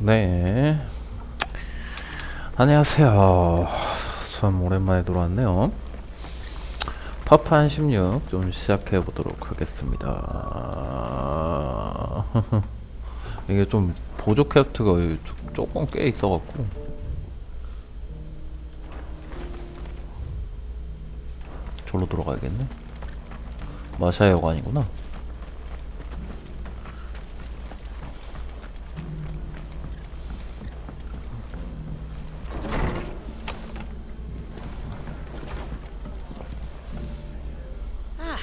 네, 안녕하세요. 참 오랜만에 들어왔네요. 파판 16 좀 시작해 보도록 하겠습니다. 이게 좀 보조 퀘스트가 조금 꽤 있어갖고 절로 들어가야겠네. 마샤 여관이구나.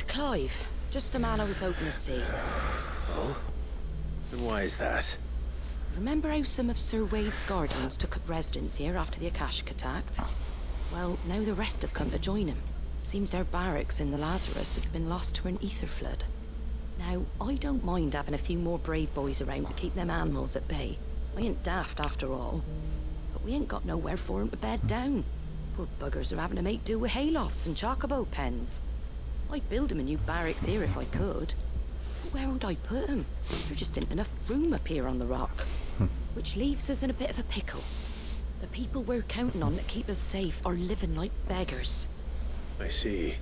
Clive, just a man I was hoping to see. Oh? And why is that? Remember how some of Sir Wade's guardians took up residence here after the Akashic attacked? Well, now the rest have come to join him. Seems their barracks in the Lazarus have been lost to an ether flood. Now, I don't mind having a few more brave boys around to keep them animals at bay. I ain't daft after all. But we ain't got nowhere for 'em to bed down. Poor buggers are having to make do with haylofts and chocobo pens. I'd build him a new barracks here if I could. But where would I put him? There just isn't enough room up here on the rock. Which leaves us in a bit of a pickle. The people we're counting on to keep us safe are living like beggars. I see.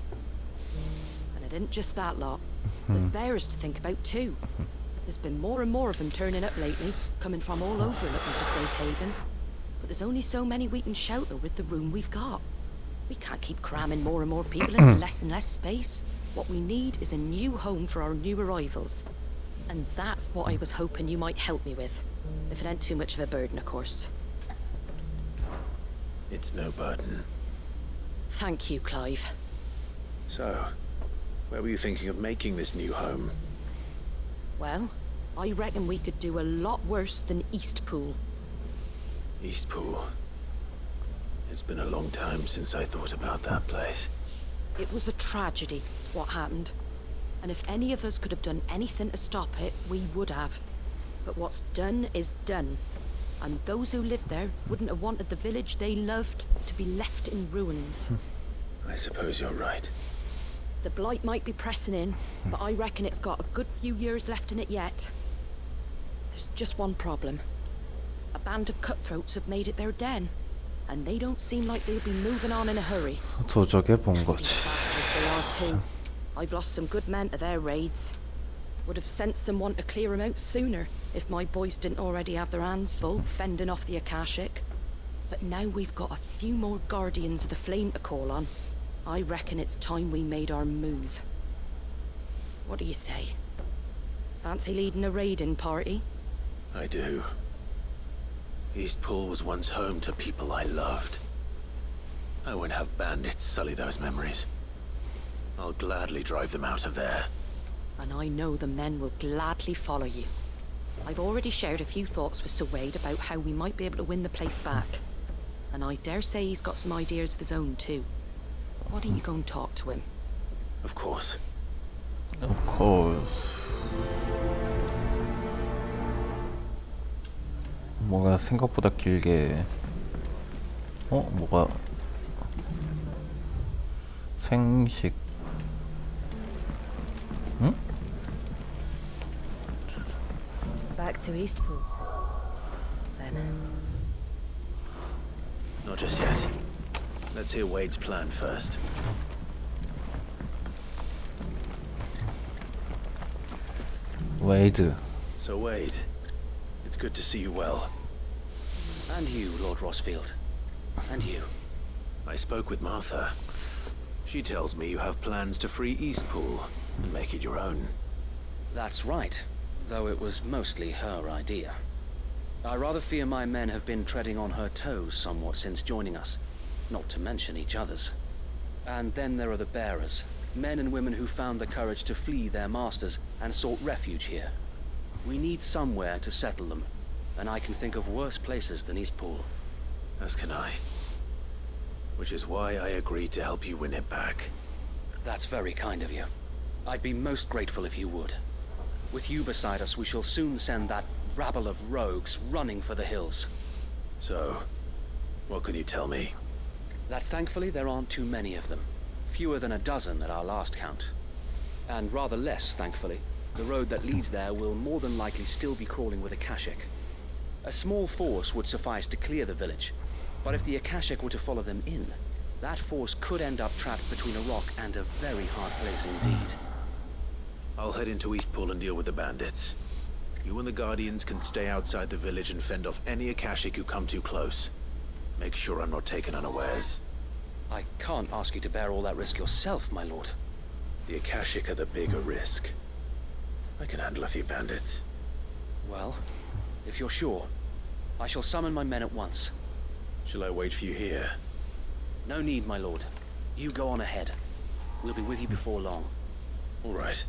And it isn't just that lot. There's bears to think about too. There's been more and more of them turning up lately, coming from all over looking for safe haven. But there's only so many we can shelter with the room we've got. We can't keep cramming more and more people into less and less space. What we need is a new home for our new arrivals. And that's what I was hoping you might help me with. If it ain't too much of a burden, of course. It's no burden. Thank you, Clive. So, where were you thinking of making this new home? Well, I reckon we could do a lot worse than Eastpool. Eastpool. It's been a long time since I thought about that place. It was a tragedy, what happened. And if any of us could have done anything to stop it, we would have. But what's done is done. And those who lived there wouldn't have wanted the village they loved to be left in ruins. I suppose you're right. The blight might be pressing in, but I reckon it's got a good few years left in it yet. There's just one problem. A band of cutthroats have made it their den. And they don't seem like they'll be moving on in a hurry. 도적에 본 Nasty 거지. bastards they are too. I've lost some good men to their raids. Would have sent someone to clear 'em out sooner if my boys didn't already have their hands full fending off the Akashic. But now we've got a few more guardians of the flame to call on. I reckon it's time we made our move. What do you say? Fancy leading a raiding party? I do. Eastpool was once home to people I loved. I won't have bandits sully those memories. I'll gladly drive them out of there. And I know the men will gladly follow you. I've already shared a few thoughts with Sir Wade about how we might be able to win the place back. And I dare say he's got some ideas of his own too. Why don't you go and talk to him? Of course. Of course. 뭐가 생각보다 길게 뭐가 생식 응? Back to Eastpool. Then. Not just yet. Let's hear Wade's plan first. 웨이드. So Wade, it's good to see you well. And you, Lord Rossfield. And you. I spoke with Martha. She tells me you have plans to free Eastpool and make it your own. That's right, though it was mostly her idea. I rather fear my men have been treading on her toes somewhat since joining us, not to mention each other's. And then there are the bearers, men and women who found the courage to flee their masters and sought refuge here. We need somewhere to settle them, and I can think of worse places than Eastpool. As can I. Which is why I agreed to help you win it back. That's very kind of you. I'd be most grateful if you would. With you beside us, we shall soon send that rabble of rogues running for the hills. So, what can you tell me? That thankfully there aren't too many of them. Fewer than a dozen at our last count. And rather less, thankfully. The road that leads there will more than likely still be crawling with Akashic. A small force would suffice to clear the village, but if the Akashic were to follow them in, that force could end up trapped between a rock and a very hard place indeed. I'll head into Eastpool and deal with the bandits. You and the Guardians can stay outside the village and fend off any Akashic who come too close. Make sure I'm not taken unawares. I can't ask you to bear all that risk yourself, my lord. The Akashic are the bigger risk. I can handle a few bandits. Well, if you're sure, I shall summon my men at once. Shall I wait for you here? No need, my lord. You go on ahead. We'll be with you before long. All right.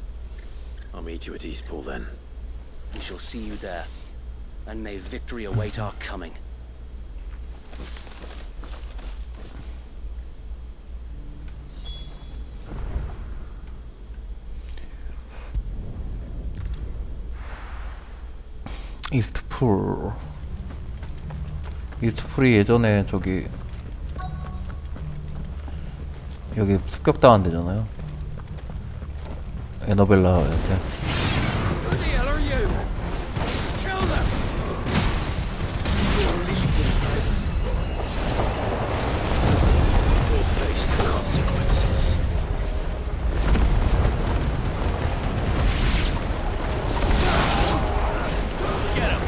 I'll meet you at Eastpool then. We shall see you there. And may victory await our coming. 이스트풀. 이스트풀이 예전에 저기 여기 습격당한 데잖아요. 에너벨라한테. Who the hell are you? Kill them! We'll face the consequences. Get him!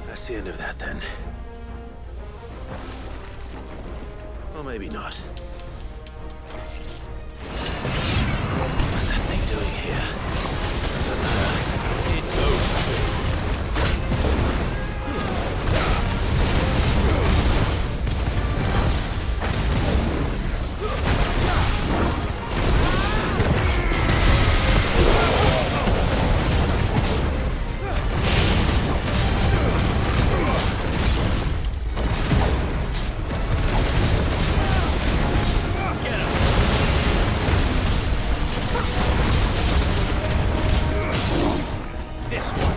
That's the end of that then. Or maybe not. What's that thing doing here? Doesn't matter. It goes true. This one.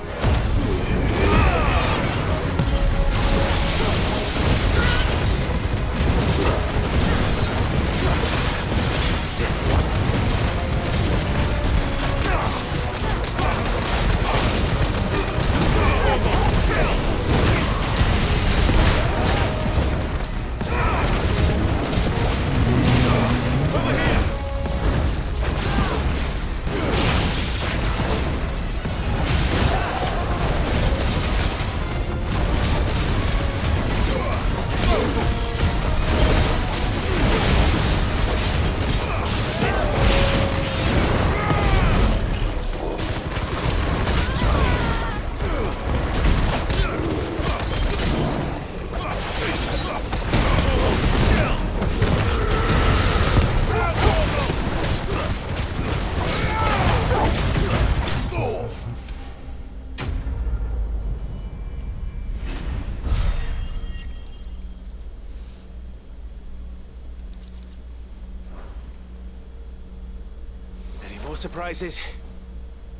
Any more surprises?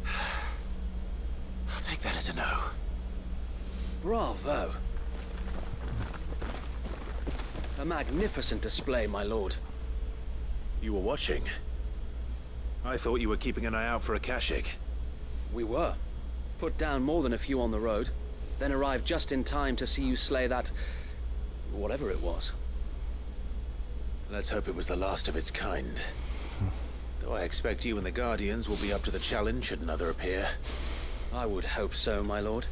I'll take that as a no. Bravo. A magnificent display, my lord. You were watching. I thought you were keeping an eye out for Akashic. We were. Put down more than a few on the road, then arrived just in time to see you slay that... whatever it was. Let's hope it was the last of its kind. Though I expect you and the Guardians will be up to the challenge should another appear. I would hope so, my lord.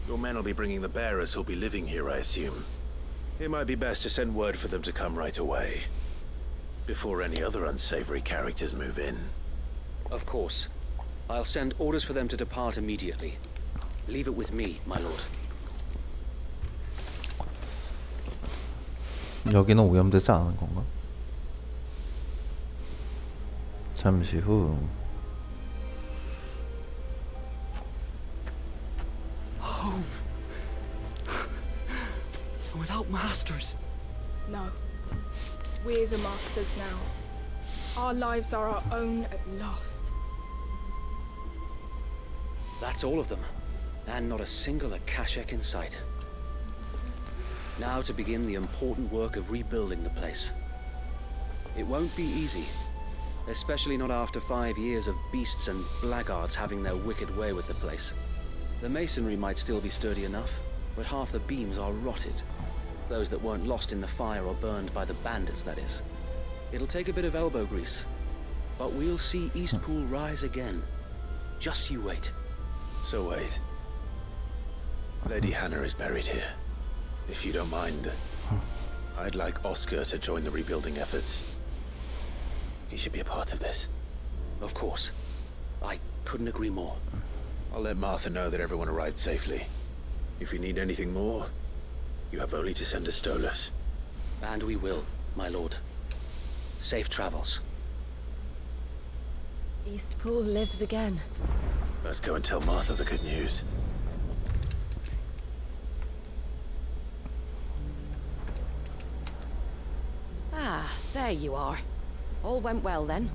Your men will be bringing the bearers who'll be living here, I assume. It might be best to send word for them to come right away. Before any other unsavory characters move in. Of course. I'll send orders for them to depart immediately. Leave it with me, my lord. 여기는 오염되지 않은 건가? 잠시 후. Home. Without masters. No. We're the masters now. Our lives are our own at last. That's all of them. And not a single Akashic in sight. Now to begin the important work of rebuilding the place. It won't be easy, Especially not after 5 years of beasts and blackguards having their wicked way with the place. The masonry might still be sturdy enough, but half the beams are rotted. Those that weren't lost in the fire or burned by the bandits, that is. It'll take a bit of elbow grease, but we'll see Eastpool rise again. Just you wait. So wait. Lady Hannah is buried here. If you don't mind, I'd like Oscar to join the rebuilding efforts. He should be a part of this. Of course. I couldn't agree more. I'll let Martha know that everyone arrived safely. If you need anything more, you have only to send a Stolas. And we will, my lord. Safe travels. Eastpool lives again. Let's go and tell Martha the good news. Ah, there you are. All went well then.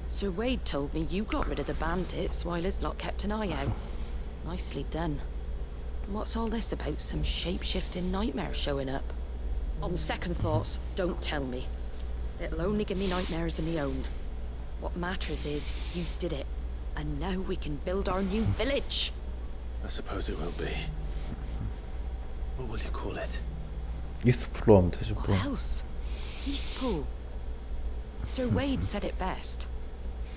Sir Wade told me you got rid of the bandits while his lot kept an eye out. Nicely done. And what's all this about some shape-shifting nightmare showing up? On second thoughts, don't tell me. It'll only give me nightmares of me own. What matters is you did it. And now we can build our new village. I suppose it will be. What will you call it? 이스트풀로 하면 되죠. What 뭐. else? Eastpool. Sir Wade said it best.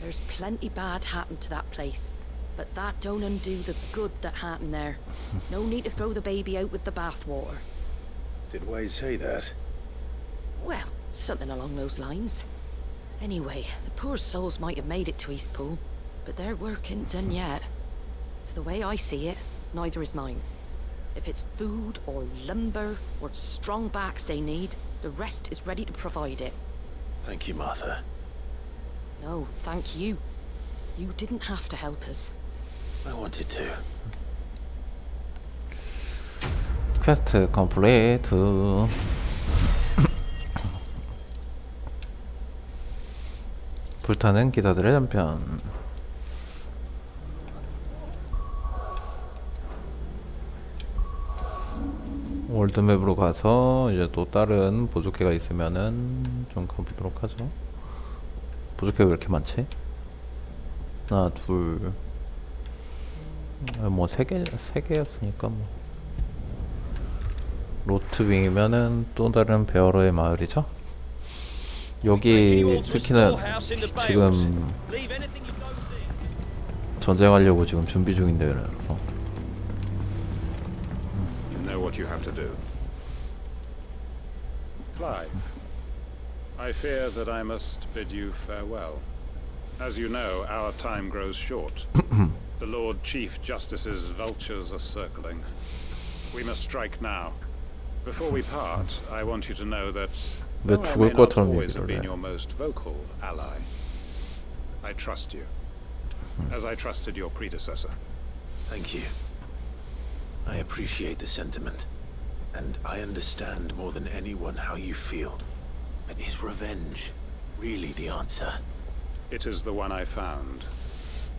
There's plenty bad happened to that place, but that don't undo the good that happened there. No need to throw the baby out with the bathwater. Did Wade say that? Well, something along those lines. Anyway, the poor souls might have made it to Eastpool, but their work ain't done yet. So the way I see it, neither is mine. If it's food or lumber or strong backs they need, the rest is ready to provide it. Thank you, Martha. No, thank you. You didn't have to help us. I wanted to. 퀘스트 컴플리트. 불타는 기사들의 단편. 월드맵으로 가서 이제 또 다른 보조개가 있으면은 좀 가보도록 하죠. 보조개가 왜 이렇게 많지? 하나, 둘, 뭐 세 개였으니까 뭐. 로트윙이면은 또 다른 베어러의 마을이죠. 여기 특히나 지금 전쟁하려고 지금 준비 중인데 그래서. You know what you have to do. Clive, I fear that I must bid you farewell. As you know, our time grows short. The Lord Chief Justice's vultures are circling. We must strike now. Before we part, I want you to know that 왜 though I 죽을 may not 것처럼 always 얘기를 have been 해. your most vocal ally, I trust you, as I trusted your predecessor. Thank you. I appreciate the sentiment, and I understand more than anyone how you feel. But is revenge really the answer? It is the one I found,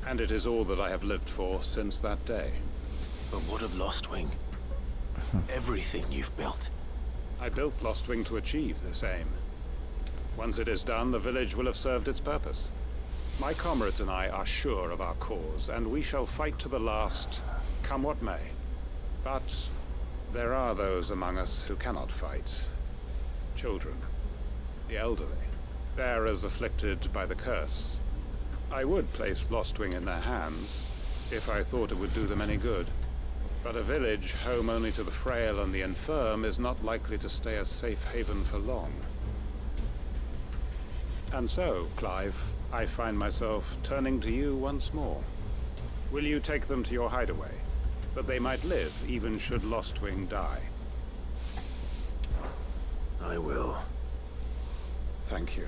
and it is all that I have lived for since that day. But what of Lostwing? Everything you've built. I built Lostwing to achieve this aim. Once it is done, the village will have served its purpose. My comrades and I are sure of our cause, and we shall fight to the last, come what may. But there are those among us who cannot fight. Children, the elderly, bearers afflicted by the curse. I would place Lostwing in their hands, if I thought it would do them any good. But a village home only to the frail and the infirm is not likely to stay a safe haven for long. And so, Clive, I find myself turning to you once more. Will you take them to your hideaway, that they might live even should Lostwing die? I will. Thank you.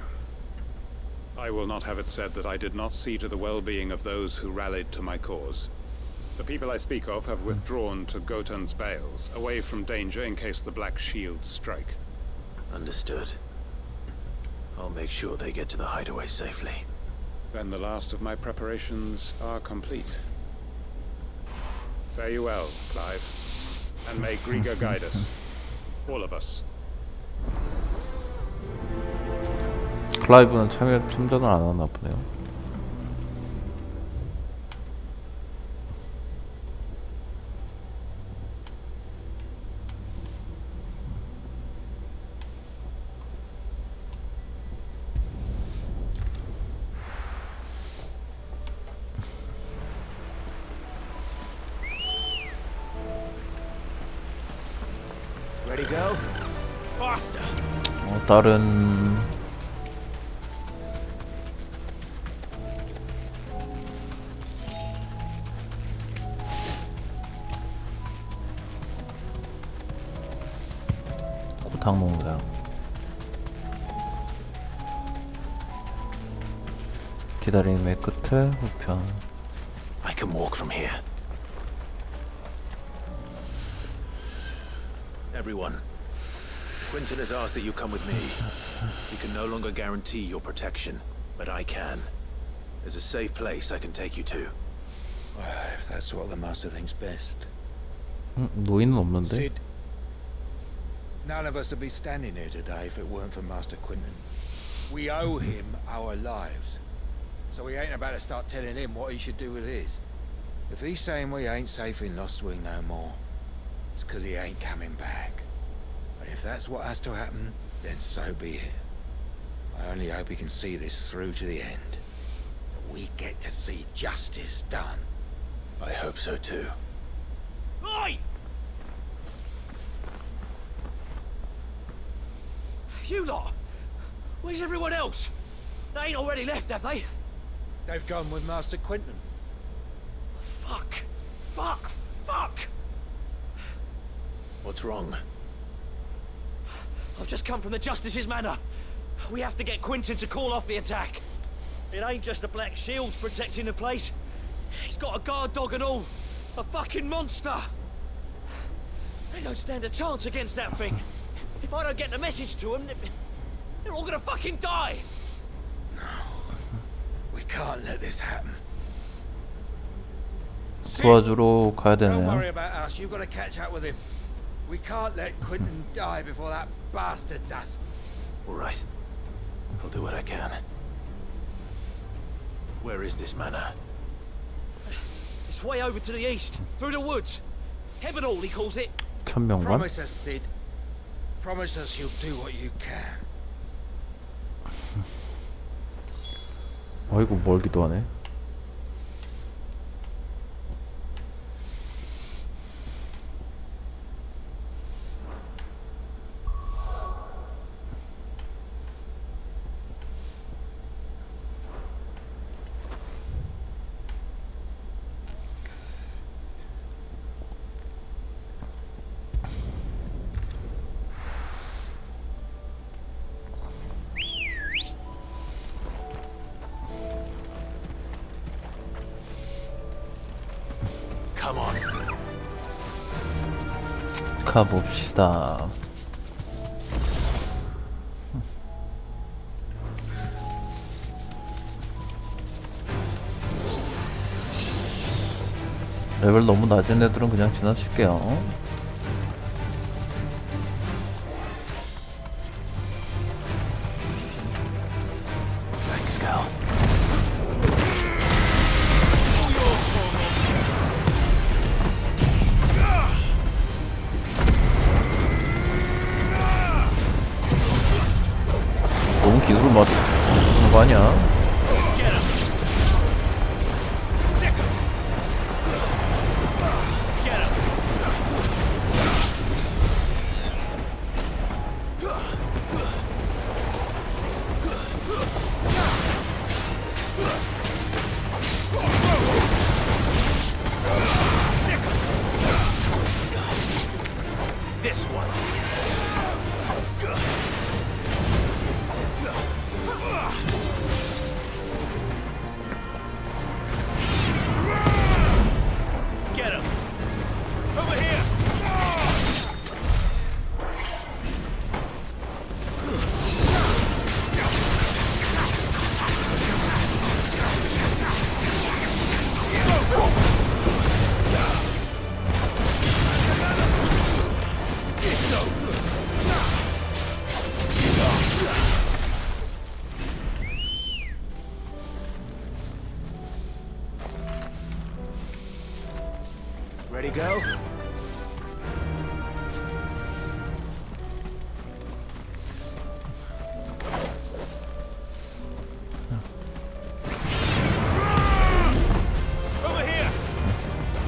I will not have it said that I did not see to the well-being of those who rallied to my cause. The people I speak of have withdrawn to Gotan's Bales, away from danger in case the Black Shields strike. Understood. I'll make sure they get to the hideaway safely. Then the last of my preparations are complete. Fare you well, Clive. And may Griga guide us. All of us. 클라이브는 참전을 안 하나 보네요. Ready go? Faster! 다른 고탕 농장 기다림의 끝에 우편. I can walk from here. Everyone, Quentin has asked that you come with me. He can no longer guarantee your protection, but I can. There's a safe place I can take you to. Well, if that's what the master thinks best. 노인은 없는데? Sid, none of us would be standing here today if it weren't for Master Quentin. We owe him our lives. So we ain't about to start telling him what he should do with his. If he's saying we ain't safe in Lostwing no more, it's 'cause he ain't coming back. But if that's what has to happen, then so be it. I only hope he can see this through to the end. That we get to see justice done. I hope so too. Oi! You lot! Where's everyone else? They ain't already left, have they? They've gone with Master Quentin. Fuck! Fuck! Fuck! What's wrong? I've just come from the Justice's manor. We have to get Quentin to call off the attack. It ain't just the Black Shields protecting the place. He's got a guard dog and all. A fucking monster! They don't stand a chance against that thing. If I don't get the message to them, they're all gonna fucking die! We can't let this happen. 도와주러 가야 Don't worry 되네요. about us. You've got to catch up with him. We can't let Quentin die before that bastard does. All right. I'll do what I can. Where is this manor? It's way over to the east, through the woods. Heaven Hall, he calls it. 천명관? Promise us, Sid. Promise us you'll do what you can. 어이구 멀기도 하네. Come on. 가봅시다. 레벨 너무 낮은 애들은 그냥 지나칠게요. Thanks, Cal. 너무 기술을 맞추는 거 아니야? Ready, go? Over here!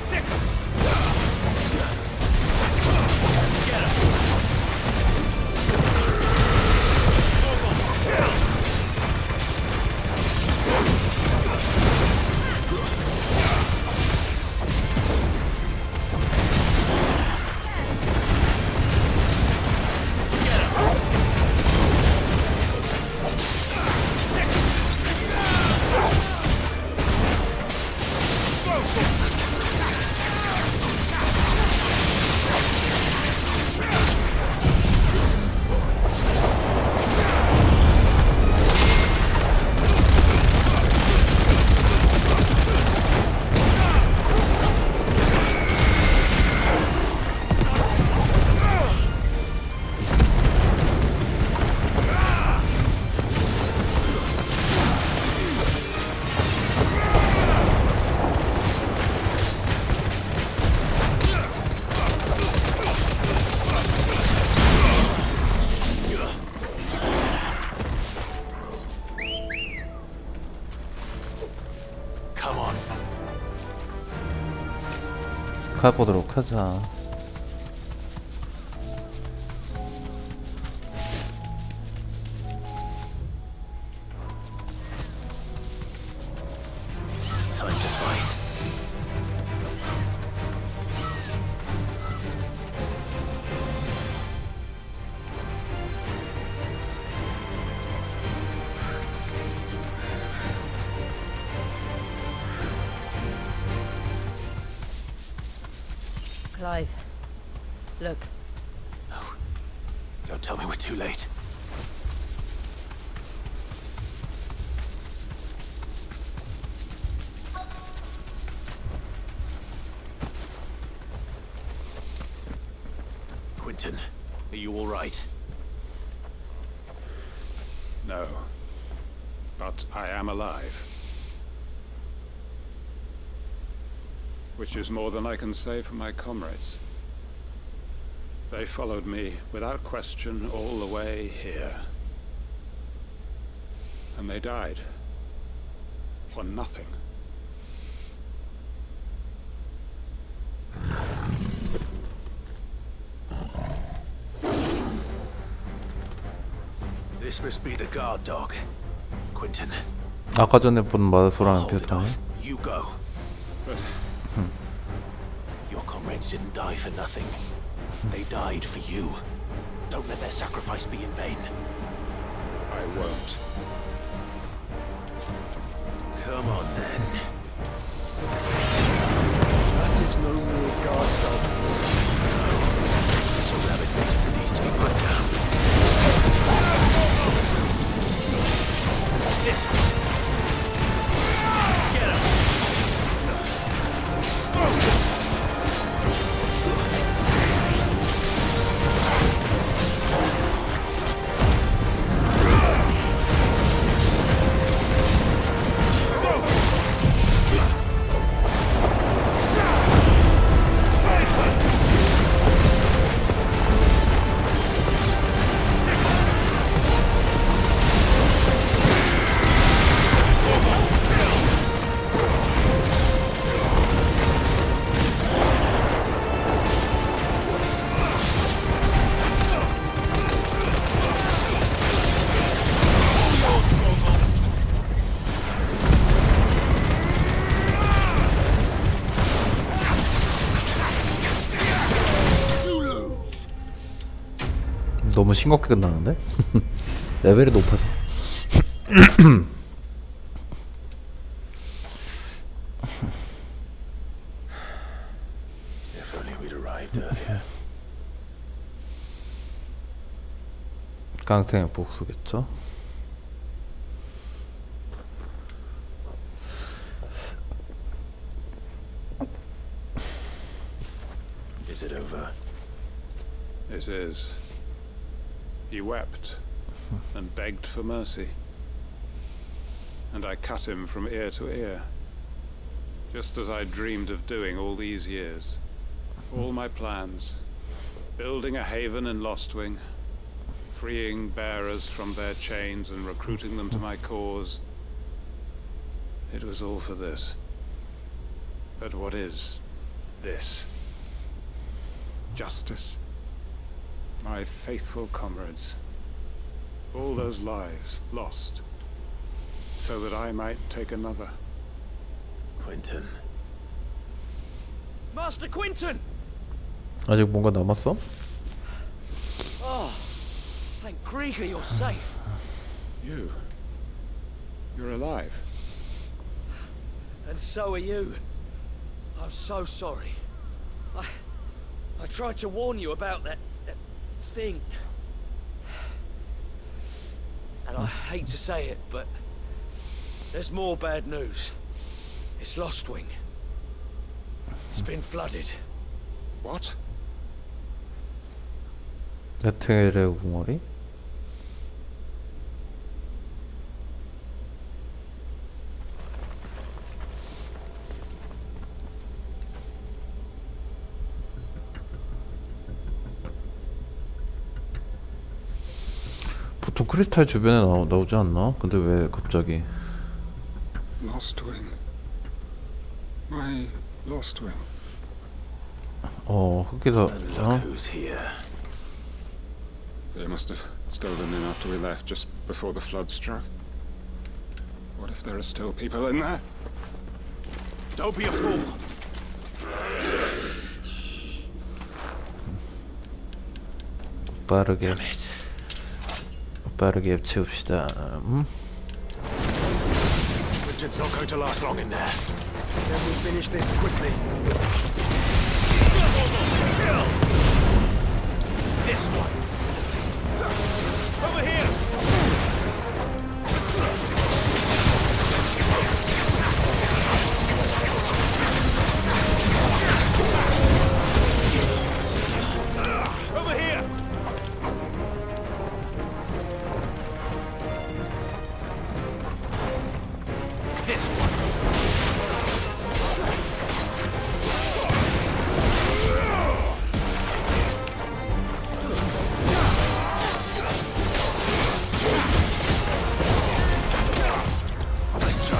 Six! Get him! 가보도록 하자. Time to fight. Clive, look. No. Don't tell me we're too late. Quentin, are you all right? No. But I am alive. Which is more than I can say for my comrades. They followed me without question all the way here. And they died. For nothing. This must be the guard dog. Quentin, 아까 전에 본 마술랑 hold it 비슷하네. off. You go. But Your comrades didn't die for nothing. They died for you. Don't let their sacrifice be in vain. I won't. Come on, then. That is no more guard dog. No. It's a rabid beast that needs to be put down. This one. Get him. 너무 싱겁게 끝나는데? 레벨이 높아서. If only we'd arrived earlier. 깡탱의 복수겠죠? Is it over? It is. He wept and begged for mercy. And I cut him from ear to ear, just as I dreamed of doing all these years. All my plans. Building a haven in Lostwing, freeing bearers from their chains and recruiting them to my cause. It was all for this. But what is this? Justice? My faithful comrades. All those lives lost. So that I might take another. Quentin. Master Quinton! 아직 뭔가 남았어? Oh, thank Grieger you're safe. You're alive. And so are you. I'm so sorry. I tried to warn you about that thing. And I hate to say it, but there's more bad news. It's Lostwing. It's been flooded. What? 에테르의 웅어리? 보통 크리스탈 주변에 나오지 않나? 근데 왜 갑자기? Lostwing. My Lostwing. 흑기사. And look who's here. They must have stolen in after we left, just before the flood struck. What if there are still people in there? Don't be a fool. 빠르게 Damn it. 빠르게 채웁시다. Quentin's not going to last long in there. Then we finish this quickly. This one. Over here. Over here. This one. Nice try.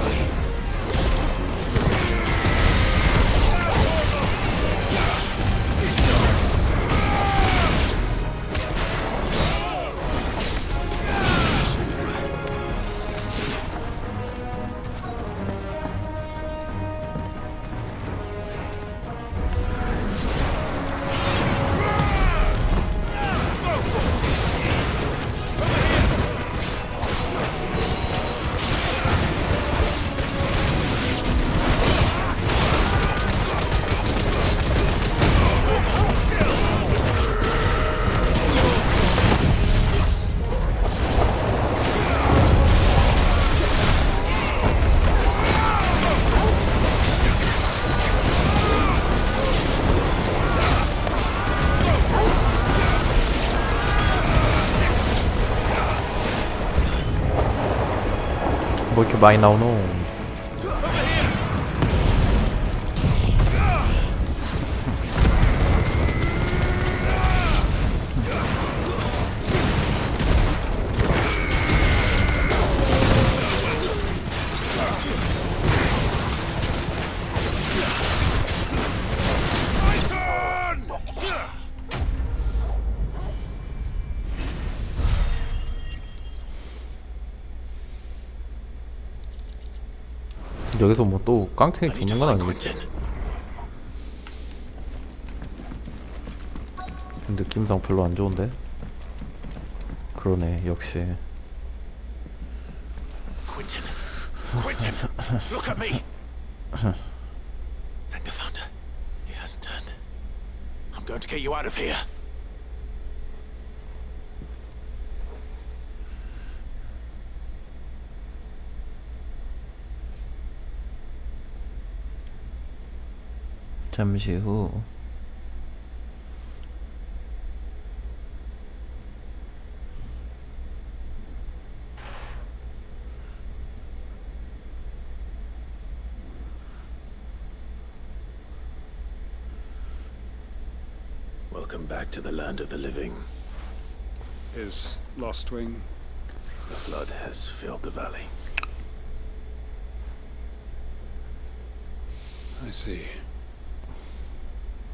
뭐 이렇게 많이 나오노? 여기서 뭐 또 깡탱이 I need to 죽는 건 find 아니겠지? Quentin. 느낌상 별로 안 좋은데? 그러네, 역시. Quentin. Quentin. Look at me. Thank the thunder. He hasn't turned. I'm going to get you out of here. 잠시 후 Welcome back to the land of the living. Is Lostwing? The flood has filled the valley. I see.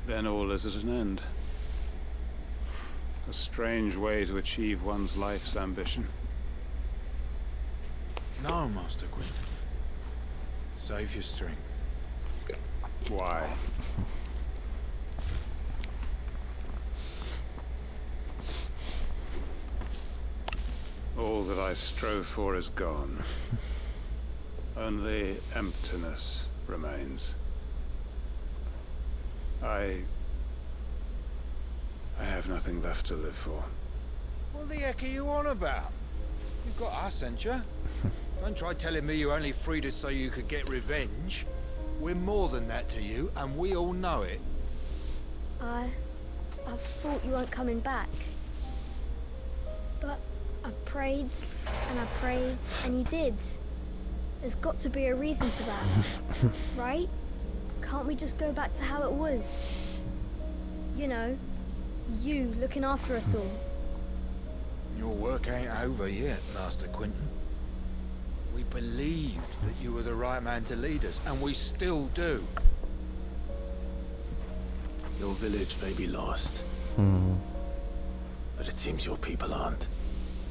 Then all is at an end. A strange way to achieve one's life's ambition. No, Master Quinton. Save your strength. Why? All that I strove for is gone. Only emptiness remains. I have nothing left to live for. What the heck are you on about? You've got us, ain't you? Don't try telling me you only freed us so you could get revenge. We're more than that to you, and we all know it. I thought you weren't coming back. But I prayed, and you did. There's got to be a reason for that, right? Can't we just go back to how it was? You know, you looking after us all. Your work ain't over yet, Master Quinton. We believed that you were the right man to lead us, and we still do. Your village may be lost, but it seems your people aren't.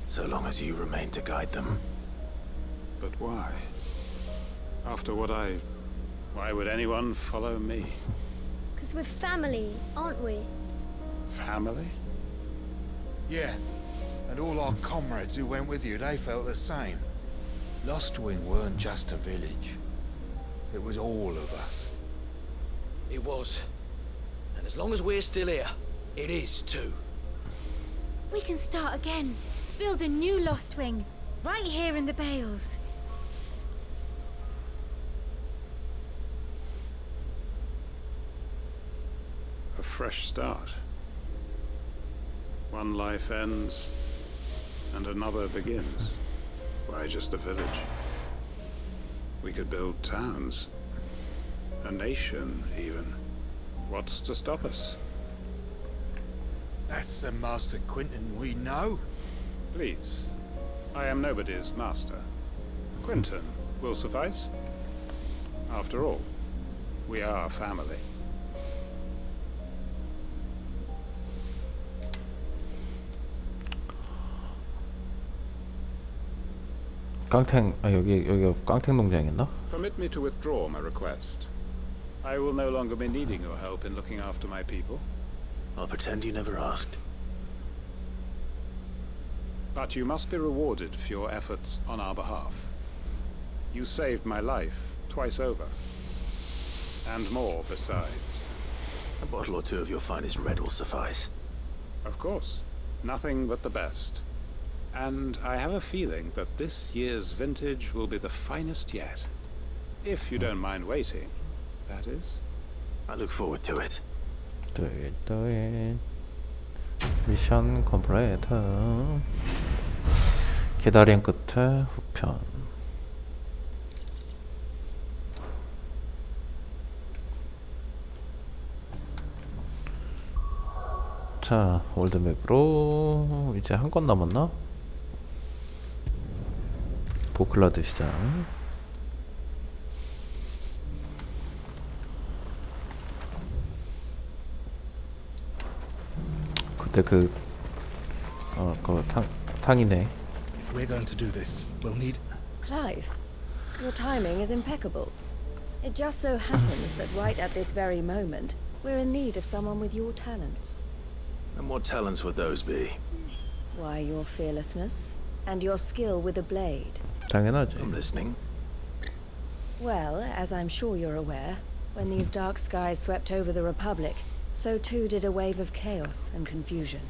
So long as you remain to guide them. But why? After what why would anyone follow me? 'Cause we're family, aren't we? Family? Yeah, and all our comrades who went with you, they felt the same. Lostwing weren't just a village. It was all of us. It was. And as long as we're still here, it is too. We can start again. Build a new Lostwing. Right here in the Bales. A fresh start. One life ends, and another begins. Why just a village? We could build towns. A nation, even. What's to stop us? That's the Master Quinton we know. Please. I am nobody's master. Quinton will suffice. After all, we are family. 여기가 깡탱 농장이었나? Permit me to withdraw my request. I will no longer be needing your help in looking after my people. I'll pretend you never asked. But you must be rewarded for your efforts on our behalf. You saved my life twice over. And more besides. A bottle or two of your finest red will suffice. Of course. Nothing but the best. And I have a feeling that this year's vintage will be the finest yet. If you don't mind waiting, that is. I look forward to it. 미션 컴플레이트. 기다림 끝에 후편. 자, 월드맵으로 이제 한 건 남았나? 보클라드 시장. 그때 상이네. If we're going to do this, we'll need... Clive, your timing is impeccable. It just so happens that right at this very moment, we're in need of someone with your talents. And what talents would those be? Why, your fearlessness and your skill with a blade. 당연하지. I'm listening. Well, as I'm sure you're aware, when these dark skies swept over the Republic, so too did a wave of chaos and confusion.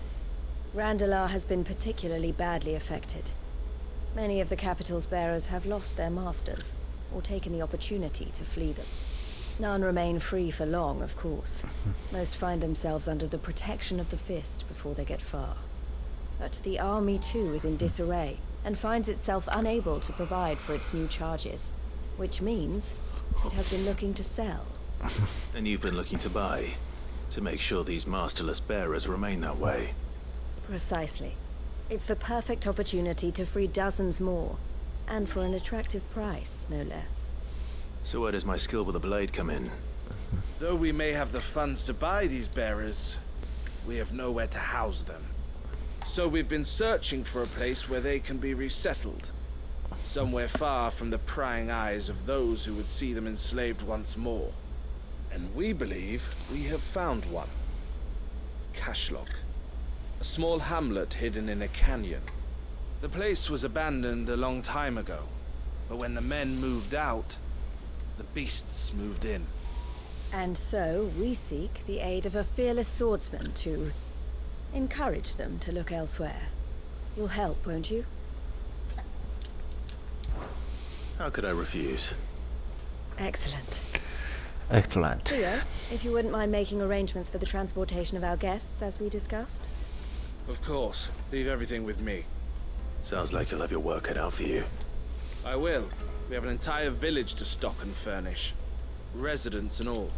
Randalar has been particularly badly affected. Many of the capital's bearers have lost their masters, or taken the opportunity to flee them. None remain free for long, of course. Most find themselves under the protection of the Fist before they get far. But the army too is in disarray, and finds itself unable to provide for its new charges, which means it has been looking to sell. And you've been looking to buy. To make sure these masterless bearers remain that way. Precisely. It's the perfect opportunity to free dozens more. And for an attractive price, no less. So where does my skill with a blade come in? Though we may have the funds to buy these bearers, we have nowhere to house them. So we've been searching for a place where they can be resettled. Somewhere far from the prying eyes of those who would see them enslaved once more. And we believe we have found one. Cashlock. A small hamlet hidden in a canyon. The place was abandoned a long time ago, but when the men moved out, the beasts moved in. And so, we seek the aid of a fearless swordsman to encourage them to look elsewhere. You'll help, won't you? How could I refuse? Excellent. Excellent. Theo, if you wouldn't mind making arrangements for the transportation of our guests, as we discussed. Of course. Leave everything with me. Sounds like you'll have your work cut out for you. I will. We have an entire village to stock and furnish. Residents and all.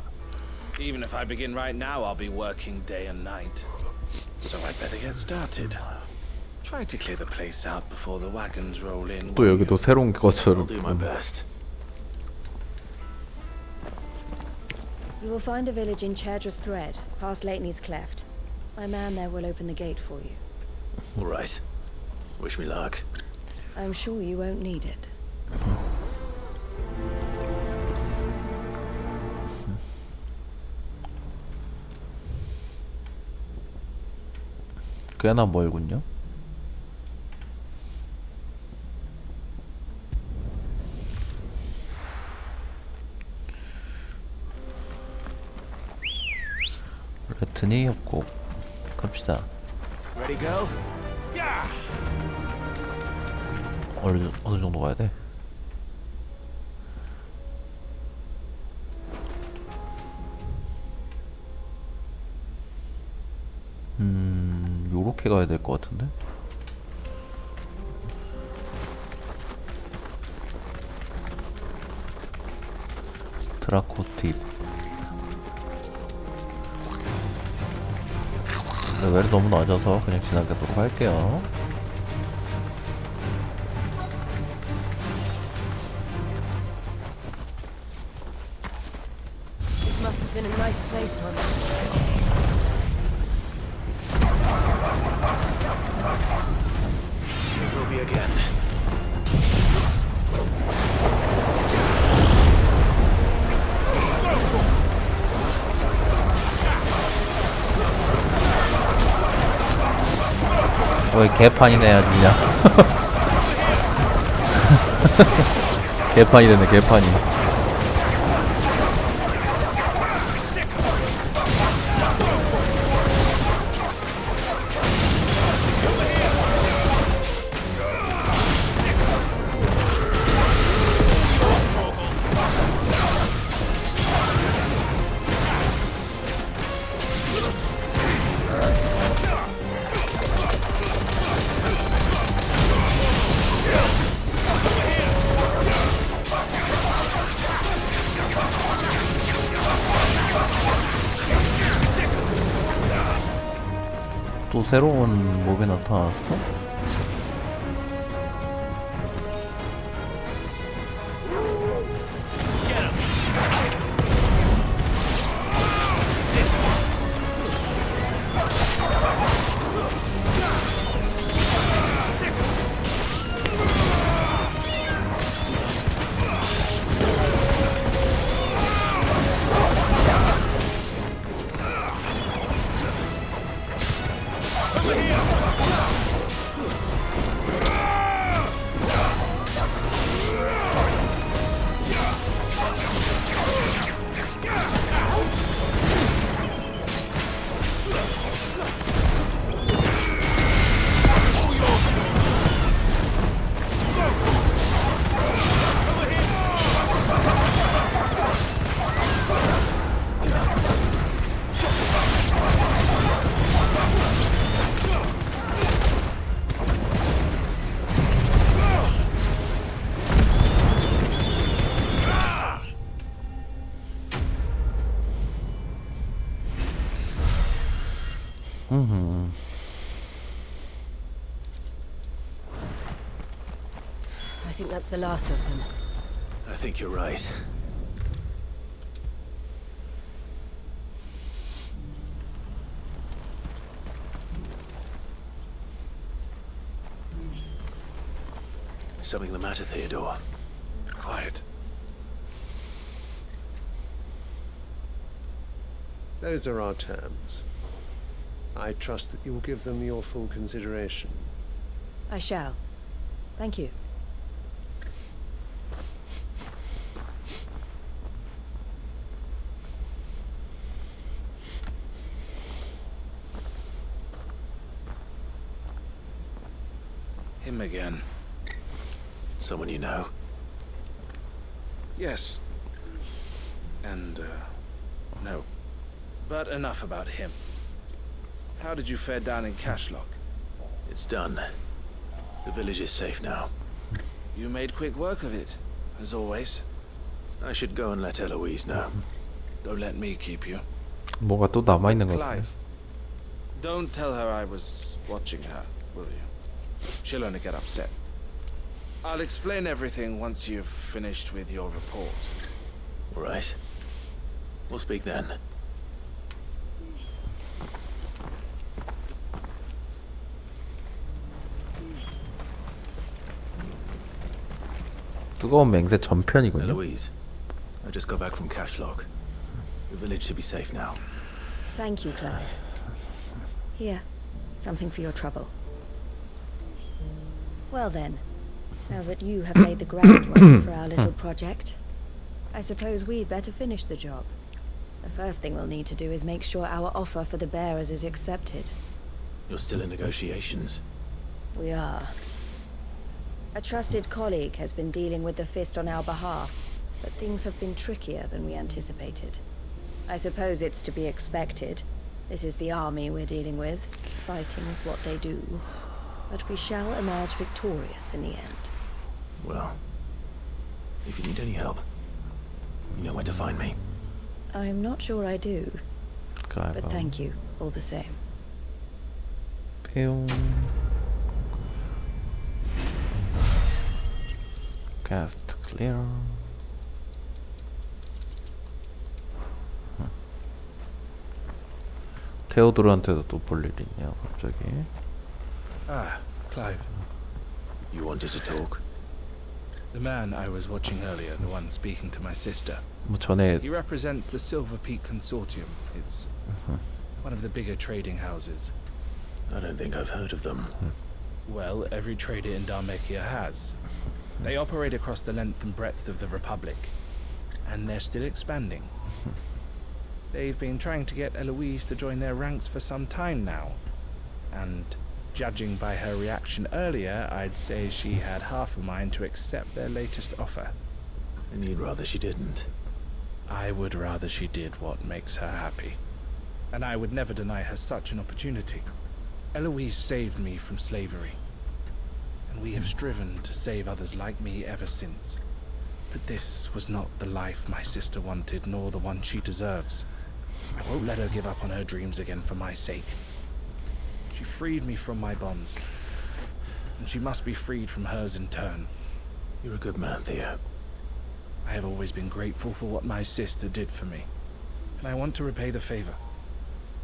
Even if I begin right now, I'll be working day and night. So I'd better get started. Try to clear the place out before the wagons roll in. 또 여기도 새로운 것을 I'll do my best. You will find a village in Chairdress Thread, past Lateney's Cleft. My man there will open the gate for you. All right. Wish me luck. I'm sure you won't need it. 꽤나 멀군요. 레튼이 협곡 갑시다. Ready, go? 어느 정도 가야 돼? 요렇게 가야 될 것 같은데? 드라코팁 레벨이 너무 낮아서 그냥 지나가도록 할게요. This must have been a nice place once. Here will be again. 왜 개판이네 아주 그냥. 개판이 됐네 개판이. 또 새로운 몹이 나타났어? I think that's the last of them. I think you're right. Something the matter, Theodore? Quiet. Those are our terms. I trust that you will give them your full consideration. I shall. Thank you. Him again. Someone you know? Yes. And, no. But enough about him. How did you fare down in Cashlock? It's done. The village is safe now. You made quick work of it, as always. I should go and let Eloise know. Don't let me keep you. 뭐가 또 남아 있는 것 같아. Clive, don't tell her I was watching her, will you? She'll only get upset. I'll explain everything once you've finished with your report. All right. We'll speak then. 뜨거운 맹세 전편이군요. Eloise, I just got back from Cashlock. The village should be safe now. Thank you, Clive. Here, something for your trouble. Well then, now that you have laid the groundwork for our little project, I suppose we'd better finish the job. The first thing we'll need to do is make sure our offer for the bearers is accepted. You're still in negotiations. We are. A trusted colleague has been dealing with the Fist on our behalf, but things have been trickier than we anticipated. I suppose it's to be expected. This is the army we're dealing with. Fighting's what they do. But we shall emerge victorious in the end. Well, if you need any help, you know where to find me. I'm not sure I do, Clive. but thank you all the same. 뿅. Cast clear. 테오도르한테도 또 볼 일이 있냐 갑자기. Ah, Clive. You wanted to talk? The man I was watching earlier, the one speaking to my sister. 뭐 전에 He represents the Silver Peak Consortium. It's one of the bigger trading houses. I don't think I've heard of them. Well, every trader in Dharmekia has. They operate across the length and breadth of the Republic, and they're still expanding. They've been trying to get Eloise to join their ranks for some time now, and judging by her reaction earlier, I'd say she had half a mind to accept their latest offer. And you'd rather she didn't. I would rather she did what makes her happy, and I would never deny her such an opportunity. Eloise saved me from slavery, and we have striven to save others like me ever since. But this was not the life my sister wanted, nor the one she deserves. I won't let her give up on her dreams again for my sake. She freed me from my bonds, and she must be freed from hers in turn. You're a good man, Theo. I have always been grateful for what my sister did for me, and I want to repay the favor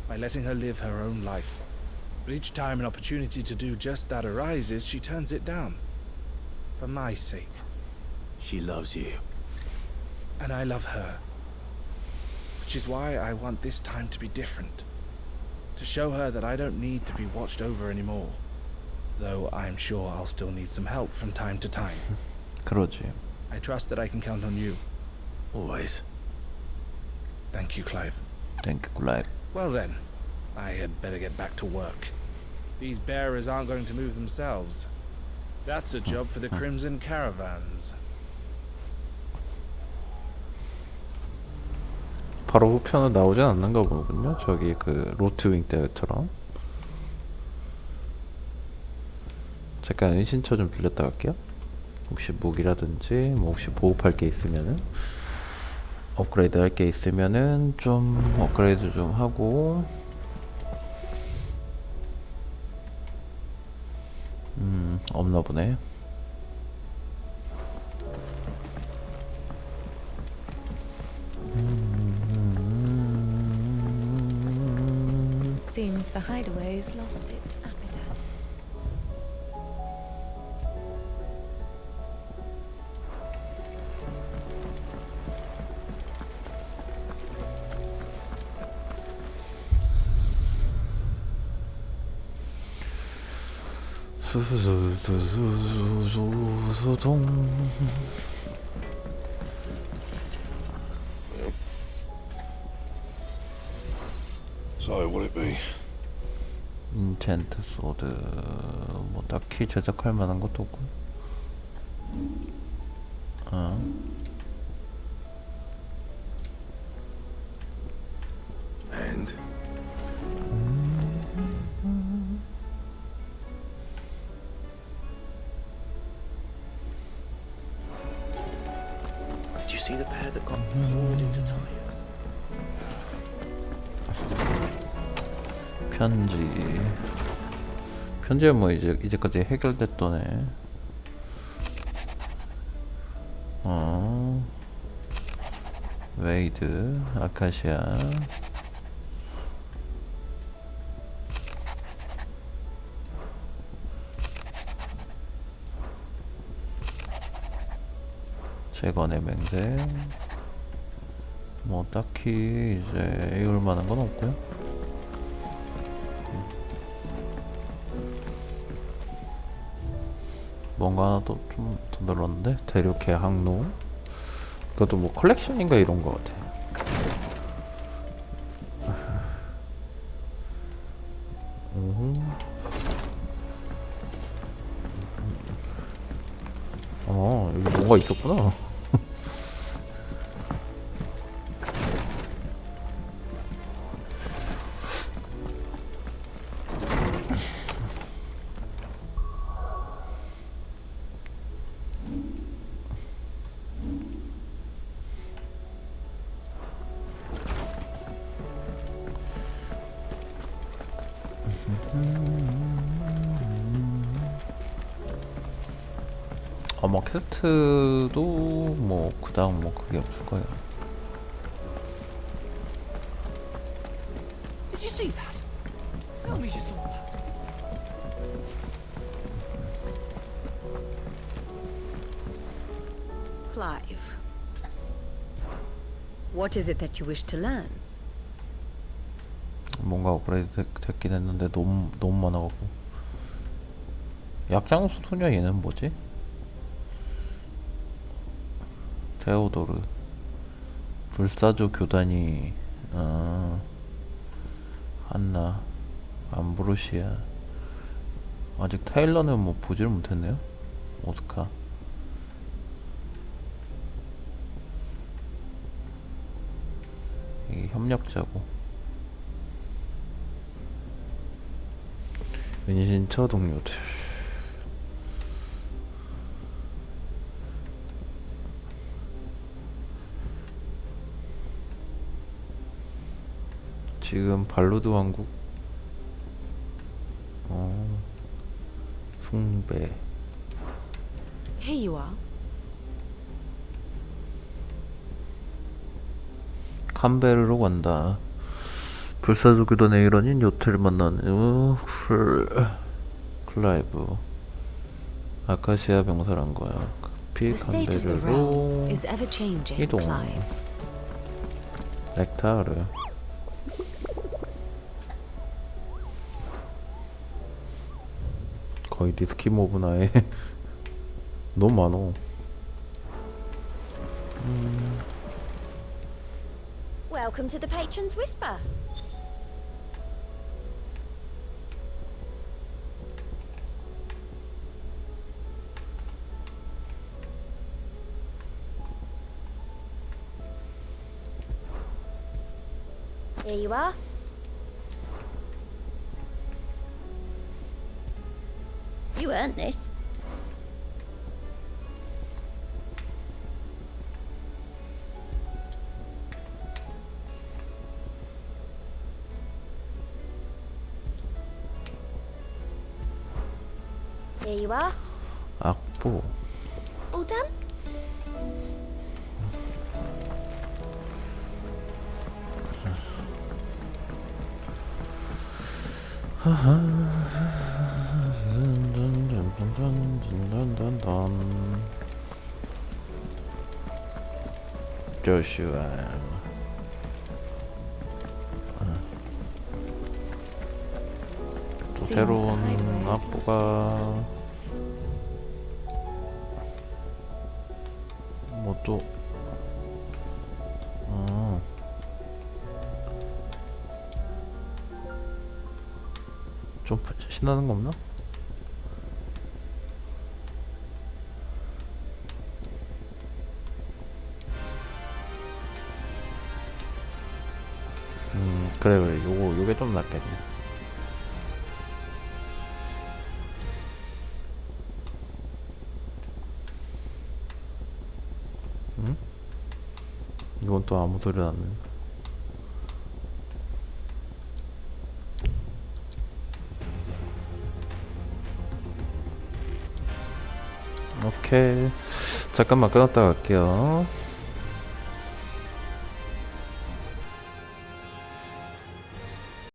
by letting her live her own life. But each time an opportunity to do just that arises, she turns it down. For my sake. She loves you. And I love her. Which is why I want this time to be different. To show her that I don't need to be watched over anymore. Though I'm sure I'll still need some help from time to time. 그러지. I trust that I can count on you. Always. Thank you, Clive. Thank you, Clive. Well then, I had better get back to work. These bearers aren't going to move themselves. That's a job for the Crimson Caravans. 바로 후편은 나오진 않는 거군요. 저기 그 로트윙 때처럼. 잠깐 은신처 좀 들렸다 갈게요. 혹시 무기라든지 뭐 혹시 보급할 게 있으면은 업그레이드 할 게 있으면은 좀 업그레이드 좀 하고 없나 보네. Seems the hideaway's lost its appetite. 수수수수수수동. So, will it be? 인챈트 소드 뭐 딱히 제작할 만한 것도 없고. And? Did you see the pair that got hauled into tires? 편지는 뭐 이제까지 해결됐더네. 웨이드, 아카시아. 재건의 맹세. 뭐 딱히 이제 이을 만한 건 없고요. 뭔가 하나 더 좀 더 늘었는데? 대륙의 항로. 그것도 뭐 컬렉션인가 이런 거 같아. 여기 뭐가 있었구나. 아마 퀘스트도 뭐 그다음 뭐 그게 없을 거예요. Did you see that? Tell me you saw that. Clive, what is it that you wish to learn? 뭔가 업그레이드 됐긴 했는데 너무 많아갖고. 약장수 소녀 얘는 뭐지? 테오도르, 불사조 교단이, 한나, 암브로시아. 아직 타일러는 뭐 보지를 못했네요. 오스카. 이게 협력자고. 은신처 동료들. 지금 발로드 왕국 숭배. Here you are. 캄베르로 간다. 불사조 교단의 일원인 요트를 만나는 클라이브. 아카시아 병사란거야. 피 The state of the realm 캄베르로 is ever changing, 이동. Clive. 렉타르. 거의 리스키 모브나에 너무 많어. Welcome to the Patron's Whisper. Here you are. You earned this. Here you are. 악보. All done? 조슈아. 또 새로운 악보가 뭐 또 좀 신나는 거 없나? 그래 요게 좀 낫겠네. 응? 이건 또 아무 소리 안 나네. 오케이, 잠깐만 끊었다 갈게요.